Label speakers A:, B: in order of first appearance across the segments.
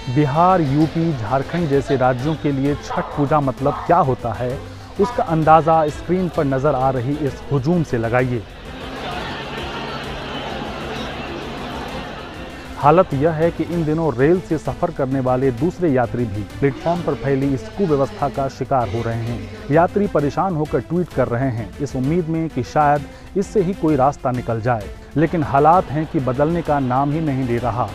A: Bihar, UP, Jharkhand जैसे राज्यों के लिए छठ पूजा मतलब क्या होता है, उसका अंदाज़ा स्क्रीन पर नज़र आ रही इस हुजूम से लगाइए। हालत यह है कि इन दिनों रेल से सफ़र करने वाले दूसरे यात्री भी प्लेटफॉर्म पर फैली इस कुव्यवस्था का शिकार हो रहे हैं। यात्री परेशान होकर ट्वीट कर रहे हैं, इस उम्मीद में कि शायद इससे ही कोई रास्ता निकल जाए, लेकिन हालात हैं कि बदलने का नाम ही नहीं ले रहा।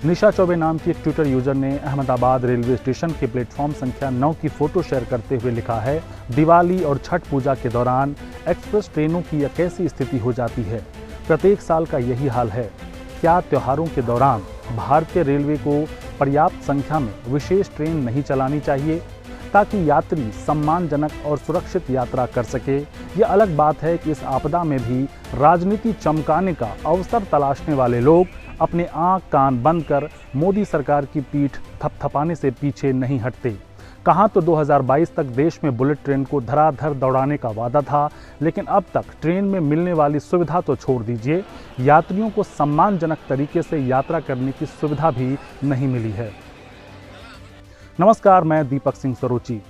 A: निशा चौबे नाम की एक ट्विटर यूजर ने अहमदाबाद रेलवे स्टेशन के प्लेटफॉर्म संख्या 9 की फोटो शेयर करते हुए लिखा है, दिवाली और छठ पूजा के दौरान एक्सप्रेस ट्रेनों की यह कैसी स्थिति हो जाती है। प्रत्येक साल का यही हाल है। क्या त्योहारों के दौरान भारतीय रेलवे को पर्याप्त संख्या में विशेष ट्रेन नहीं चलानी चाहिए ताकि यात्री सम्मानजनक और सुरक्षित यात्रा कर सके? यह अलग बात है कि इस आपदा में भी राजनीति चमकाने का अवसर तलाशने वाले लोग अपने आंख कान बंद कर मोदी सरकार की पीठ थपथपाने से पीछे नहीं हटते। कहाँ तो 2022 तक देश में बुलेट ट्रेन को धराधर दौड़ाने का वादा था, लेकिन अब तक ट्रेन में मिलने वाली सुविधा तो छोड़ दीजिए, यात्रियों को सम्मानजनक तरीके से यात्रा करने की सुविधा भी नहीं मिली है। नमस्कार, मैं दीपक सिंह सरोची।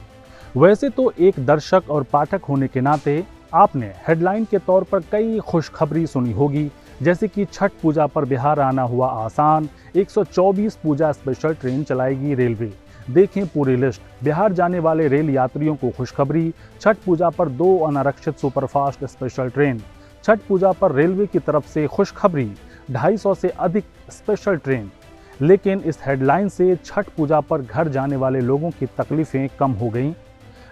A: वैसे तो एक दर्शक और पाठक होने के नाते आपने हेडलाइन के तौर पर कई खुशखबरी सुनी होगी, जैसे कि छठ पूजा पर बिहार आना हुआ आसान, 124 पूजा स्पेशल ट्रेन चलाएगी रेलवे। देखें पूरी लिस्ट। बिहार जाने वाले रेल यात्रियों को खुशखबरी, छठ पूजा पर 2 अनारक्षित सुपरफास्ट स्पेशल ट्रेन। छठ पूजा पर रेलवे की तरफ से खुशखबरी, 250 से अधिक स्पेशल ट्रेन। लेकिन इस हेडलाइन से छठ पूजा पर घर जाने वाले लोगों की तकलीफें कम हो गईं।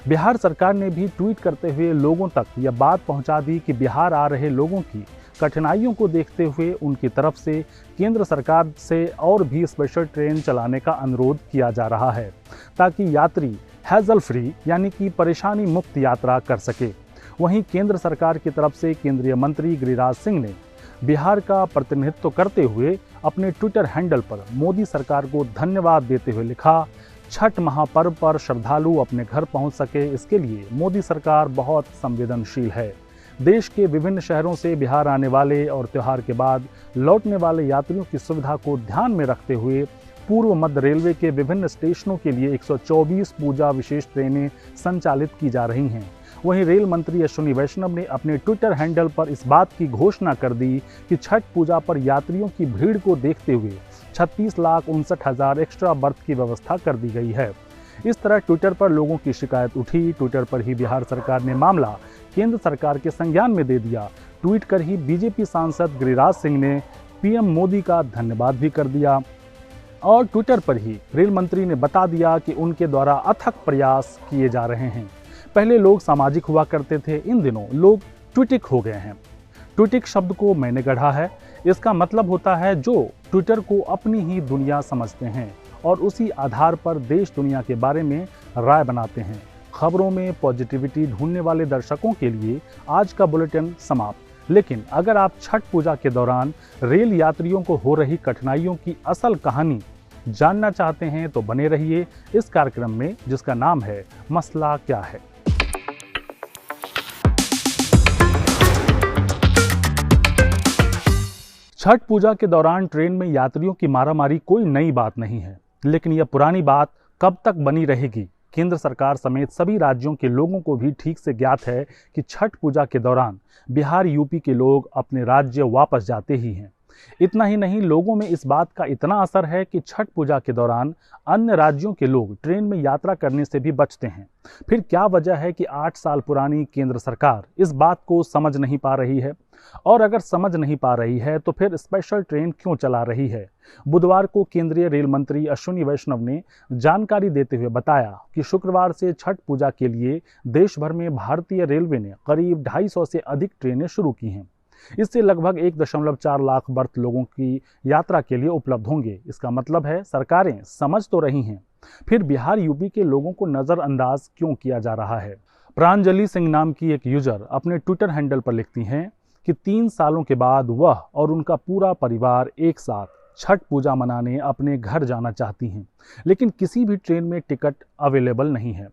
A: बिहार सरकार ने भी ट्वीट करते हुए लोगों तक यह बात पहुंचा दी कि बिहार आ रहे लोगों की कठिनाइयों को देखते हुए उनकी तरफ से केंद्र सरकार से और भी स्पेशल ट्रेन चलाने का अनुरोध किया जा रहा है, ताकि यात्री हैजल फ्री यानी कि परेशानी मुक्त यात्रा कर सके। वहीं केंद्र सरकार की तरफ से केंद्रीय मंत्री गिरिराज सिंह ने बिहार का प्रतिनिधित्व करते हुए अपने ट्विटर हैंडल पर मोदी सरकार को धन्यवाद देते हुए लिखा, छठ महापर्व पर श्रद्धालु अपने घर पहुंच सके, इसके लिए मोदी सरकार बहुत संवेदनशील है। देश के विभिन्न शहरों से बिहार आने वाले और त्योहार के बाद लौटने वाले यात्रियों की सुविधा को ध्यान में रखते हुए पूर्व मध्य रेलवे के विभिन्न स्टेशनों के लिए 124 पूजा विशेष ट्रेनें संचालित की जा रही हैं। वहीं रेल मंत्री अश्विनी वैष्णव ने अपने ट्विटर हैंडल पर इस बात की घोषणा कर दी कि छठ पूजा पर यात्रियों की भीड़ को देखते हुए 36,59,000 एक्स्ट्रा बर्थ की व्यवस्था कर दी गई है। इस तरह ट्विटर पर लोगों की शिकायत उठी। ट्विटर पर ही बिहार सरकार ने मामला केंद्र सरकार के संज्ञान में दे दिया। ट्वीट कर ही बीजेपी सांसद गिरिराज सिंह ने पीएम मोदी का धन्यवाद भी कर दिया और ट्विटर पर ही रेल मंत्री ने बता दिया कि उनके द्वारा अथक प्रयास किए जा रहे हैं। पहले लोग सामाजिक हुआ करते थे, इन दिनों लोग ट्विटिक हो गए हैं। ट्विटिक शब्द को मैंने गढ़ा है। इसका मतलब होता है जो ट्विटर को अपनी ही दुनिया समझते हैं और उसी आधार पर देश दुनिया के बारे में राय बनाते हैं। खबरों में पॉजिटिविटी ढूंढने वाले दर्शकों के लिए आज का बुलेटिन समाप्त। लेकिन अगर आप छठ पूजा के दौरान रेल यात्रियों को हो रही कठिनाइयों की असल कहानी जानना चाहते हैं तो बने रहिए इस कार्यक्रम में, जिसका नाम है मसला क्या है। छठ पूजा के दौरान ट्रेन में यात्रियों की मारामारी कोई नई बात नहीं है, लेकिन यह पुरानी बात कब तक बनी रहेगी? केंद्र सरकार समेत सभी राज्यों के लोगों को भी ठीक से ज्ञात है कि छठ पूजा के दौरान बिहार, यूपी के लोग अपने राज्य वापस जाते ही हैं। इतना ही नहीं, लोगों में इस बात का इतना असर है कि छठ पूजा के दौरान अन्य राज्यों के लोग ट्रेन में यात्रा करने से भी बचते हैं। फिर क्या वजह है कि 8 साल पुरानी केंद्र सरकार इस बात को समझ नहीं पा रही है? और अगर समझ नहीं पा रही है तो फिर स्पेशल ट्रेन क्यों चला रही है? बुधवार को केंद्रीय रेल मंत्री अश्विनी वैष्णव ने जानकारी देते हुए बताया कि शुक्रवार से छठ पूजा के लिए देश भर में भारतीय रेलवे ने करीब 250 से अधिक ट्रेनें शुरू की हैं। इससे लगभग 1.4 लाख बर्थ लोगों की यात्रा के लिए उपलब्ध होंगे। इसका मतलब है सरकारें समझ तो रही हैं, फिर बिहार, यूपी के लोगों को नजरअंदाज क्यों किया जा रहा है? प्रांजलि सिंह नाम की एक यूजर अपने ट्विटर हैंडल पर लिखती हैं कि 3 सालों के बाद वह और उनका पूरा परिवार एक साथ छठ पूजा मनाने अपने घर जाना चाहती हैं, लेकिन किसी भी ट्रेन में टिकट अवेलेबल नहीं है।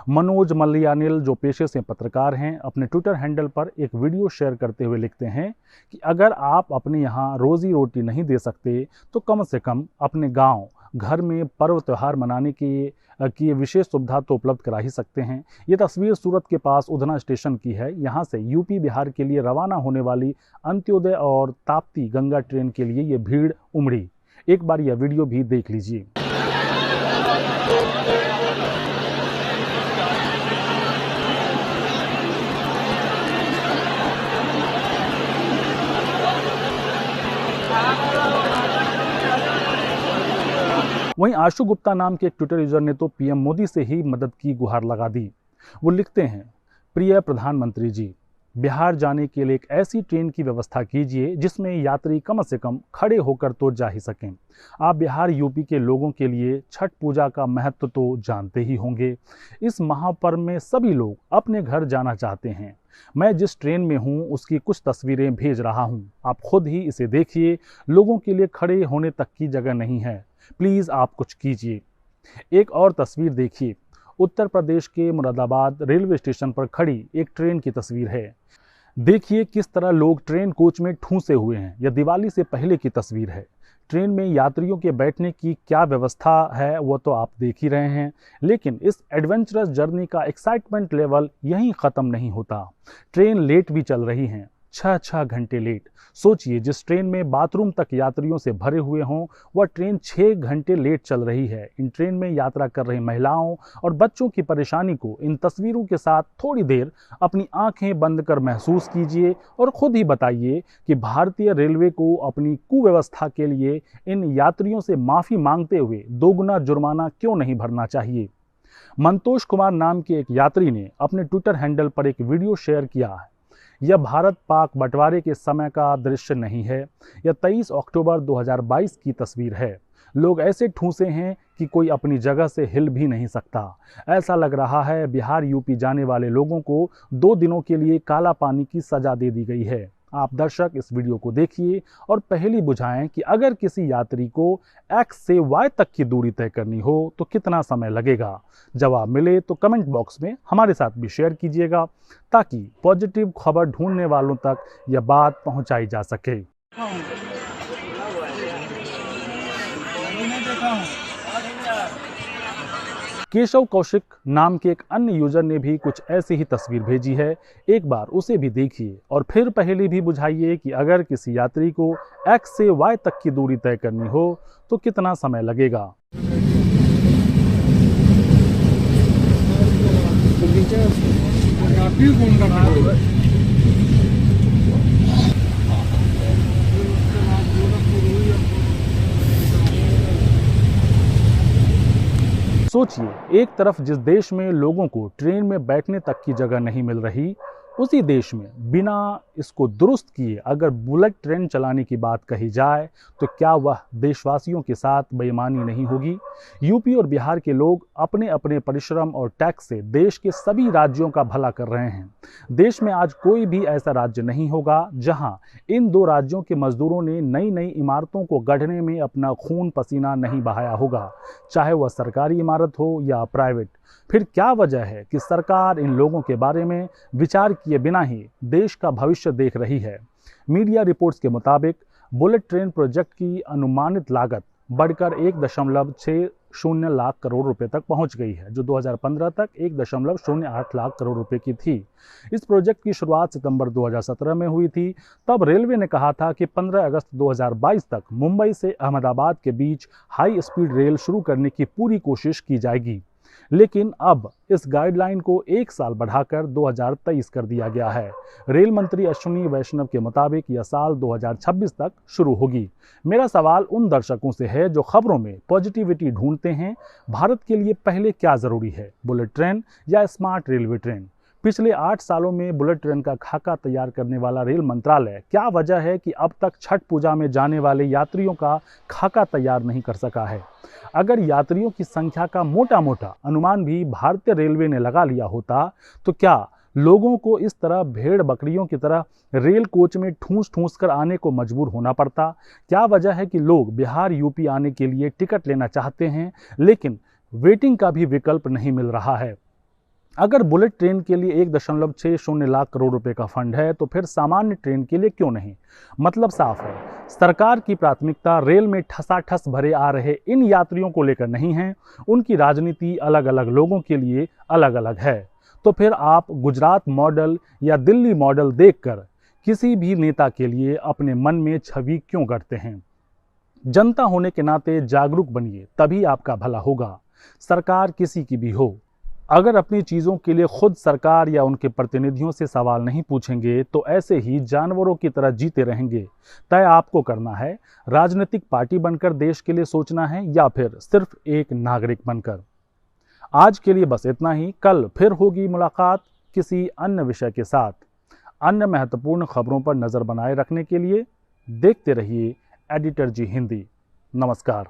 A: मनोज मलयानिल, जो पेशे से पत्रकार हैं, अपने ट्विटर हैंडल पर एक वीडियो शेयर करते हुए लिखते हैं कि अगर आप अपने यहाँ रोजी रोटी नहीं दे सकते तो कम से कम अपने गांव घर में पर्व त्यौहार मनाने की विशेष सुविधा तो उपलब्ध करा ही सकते हैं। ये तस्वीर सूरत के पास उधना स्टेशन की है। यहाँ से यूपी बिहार के लिए रवाना होने वाली अंत्योदय और ताप्ती गंगा ट्रेन के लिए ये भीड़ उमड़ी। एक बार यह वीडियो भी देख लीजिए। वहीं आशु गुप्ता नाम के एक ट्विटर यूजर ने तो पीएम मोदी से ही मदद की गुहार लगा दी। वो लिखते हैं, प्रिय प्रधानमंत्री जी, बिहार जाने के लिए एक ऐसी ट्रेन की व्यवस्था कीजिए जिसमें यात्री कम से कम खड़े होकर तो जा ही सकें। आप बिहार यूपी के लोगों के लिए छठ पूजा का महत्व तो जानते ही होंगे। इस महापर्व में सभी लोग अपने घर जाना चाहते हैं। मैं जिस ट्रेन में हूं उसकी कुछ तस्वीरें भेज रहा हूं, आप खुद ही इसे देखिए। लोगों के लिए खड़े होने तक की जगह नहीं है, प्लीज आप कुछ कीजिए। एक और तस्वीर देखिए, उत्तर प्रदेश के मुरादाबाद रेलवे स्टेशन पर खड़ी एक ट्रेन की तस्वीर है। देखिए किस तरह लोग ट्रेन कोच में ठूंसे हुए हैं। यह दिवाली से पहले की तस्वीर है। ट्रेन में यात्रियों के बैठने की क्या व्यवस्था है वो तो आप देख ही रहे हैं, लेकिन इस एडवेंचरस जर्नी का एक्साइटमेंट लेवल यहीं ख़त्म नहीं होता। ट्रेन लेट भी चल रही हैं, 6 घंटे लेट। सोचिए, जिस ट्रेन में बाथरूम तक यात्रियों से भरे हुए हों वह ट्रेन 6 घंटे लेट चल रही है। इन ट्रेन में यात्रा कर रही महिलाओं और बच्चों की परेशानी को इन तस्वीरों के साथ थोड़ी देर अपनी आंखें बंद कर महसूस कीजिए और खुद ही बताइए कि भारतीय रेलवे को अपनी कुव्यवस्था के लिए इन यात्रियों से माफ़ी मांगते हुए दोगुना जुर्माना क्यों नहीं भरना चाहिए। मंतोष कुमार नाम के एक यात्री ने अपने ट्विटर हैंडल पर एक वीडियो शेयर किया है। यह भारत पाक बंटवारे के समय का दृश्य नहीं है, यह 23 अक्टूबर 2022 की तस्वीर है। लोग ऐसे ठूंसे हैं कि कोई अपनी जगह से हिल भी नहीं सकता। ऐसा लग रहा है बिहार यूपी जाने वाले लोगों को 2 दिनों के लिए काला पानी की सजा दे दी गई है। आप दर्शक इस वीडियो को देखिए और पहेली बुझाएं कि अगर किसी यात्री को X से Y तक की दूरी तय करनी हो तो कितना समय लगेगा। जवाब मिले तो कमेंट बॉक्स में हमारे साथ भी शेयर कीजिएगा ताकि पॉजिटिव खबर ढूंढने वालों तक यह बात पहुंचाई जा सके। केशव कौशिक नाम के एक अन्य यूजर ने भी कुछ ऐसी ही तस्वीर भेजी है। एक बार उसे भी देखिए और फिर पहेली भी बुझाइए कि अगर किसी यात्री को X से Y तक की दूरी तय करनी हो तो कितना समय लगेगा। सोचिए, एक तरफ जिस देश में लोगों को ट्रेन में बैठने तक की जगह नहीं मिल रही, उसी देश में बिना इसको दुरुस्त किए अगर बुलेट ट्रेन चलाने की बात कही जाए तो क्या वह देशवासियों के साथ बेईमानी नहीं होगी। यूपी और बिहार के लोग अपने अपने परिश्रम और टैक्स से देश के सभी राज्यों का भला कर रहे हैं। देश में आज कोई भी ऐसा राज्य नहीं होगा जहां इन 2 राज्यों के मजदूरों ने नई नई इमारतों को गढ़ने में अपना खून पसीना नहीं बहाया होगा, चाहे वह सरकारी इमारत हो या प्राइवेट। फिर क्या वजह है कि सरकार इन लोगों के बारे में विचार किए बिना ही देश का भविष्य देख रही है। मीडिया रिपोर्ट्स के मुताबिक बुलेट ट्रेन प्रोजेक्ट की अनुमानित लागत बढ़कर 1.60 लाख करोड़ रुपए तक पहुंच गई है, जो 2015 तक 1.08 लाख करोड़ रुपए की थी। इस प्रोजेक्ट की शुरुआत सितंबर 2017 में हुई थी। तब रेलवे ने कहा था कि 15 अगस्त 2022 तक मुंबई से अहमदाबाद के बीच हाई स्पीड रेल शुरू करने की पूरी कोशिश की जाएगी, लेकिन अब इस गाइडलाइन को 1 साल बढ़ाकर 2023 कर दिया गया है। रेल मंत्री अश्विनी वैष्णव के मुताबिक यह साल 2026 तक शुरू होगी। मेरा सवाल उन दर्शकों से है जो खबरों में पॉजिटिविटी ढूंढते हैं। भारत के लिए पहले क्या जरूरी है, बुलेट ट्रेन या स्मार्ट रेलवे ट्रेन? पिछले 8 सालों में बुलेट ट्रेन का खाका तैयार करने वाला रेल मंत्रालय क्या वजह है कि अब तक छठ पूजा में जाने वाले यात्रियों का खाका तैयार नहीं कर सका है? अगर यात्रियों की संख्या का मोटा मोटा अनुमान भी भारतीय रेलवे ने लगा लिया होता तो क्या लोगों को इस तरह भेड़ बकरियों की तरह रेल कोच में ठूंस ठूंस कर आने को मजबूर होना पड़ता? क्या वजह है कि लोग बिहार यूपी आने के लिए टिकट लेना चाहते हैं लेकिन वेटिंग का भी विकल्प नहीं मिल रहा है? अगर बुलेट ट्रेन के लिए 1.60 लाख करोड़ रुपए का फंड है तो फिर सामान्य ट्रेन के लिए क्यों नहीं? मतलब साफ है, सरकार की प्राथमिकता रेल में ठसाठस भरे आ रहे इन यात्रियों को लेकर नहीं है, उनकी राजनीति अलग अलग लोगों के लिए अलग अलग है। तो फिर आप गुजरात मॉडल या दिल्ली मॉडल देखकर किसी भी नेता के लिए अपने मन में छवि क्यों गढ़ते हैं? जनता होने के नाते जागरूक बनिए, तभी आपका भला होगा, सरकार किसी की भी हो। अगर अपनी चीज़ों के लिए खुद सरकार या उनके प्रतिनिधियों से सवाल नहीं पूछेंगे तो ऐसे ही जानवरों की तरह जीते रहेंगे। तय आपको करना है, राजनीतिक पार्टी बनकर देश के लिए सोचना है या फिर सिर्फ एक नागरिक बनकर। आज के लिए बस इतना ही। कल फिर होगी मुलाकात किसी अन्य विषय के साथ। अन्य महत्वपूर्ण खबरों पर नज़र बनाए रखने के लिए देखते रहिए एडिटर जी हिंदी। नमस्कार।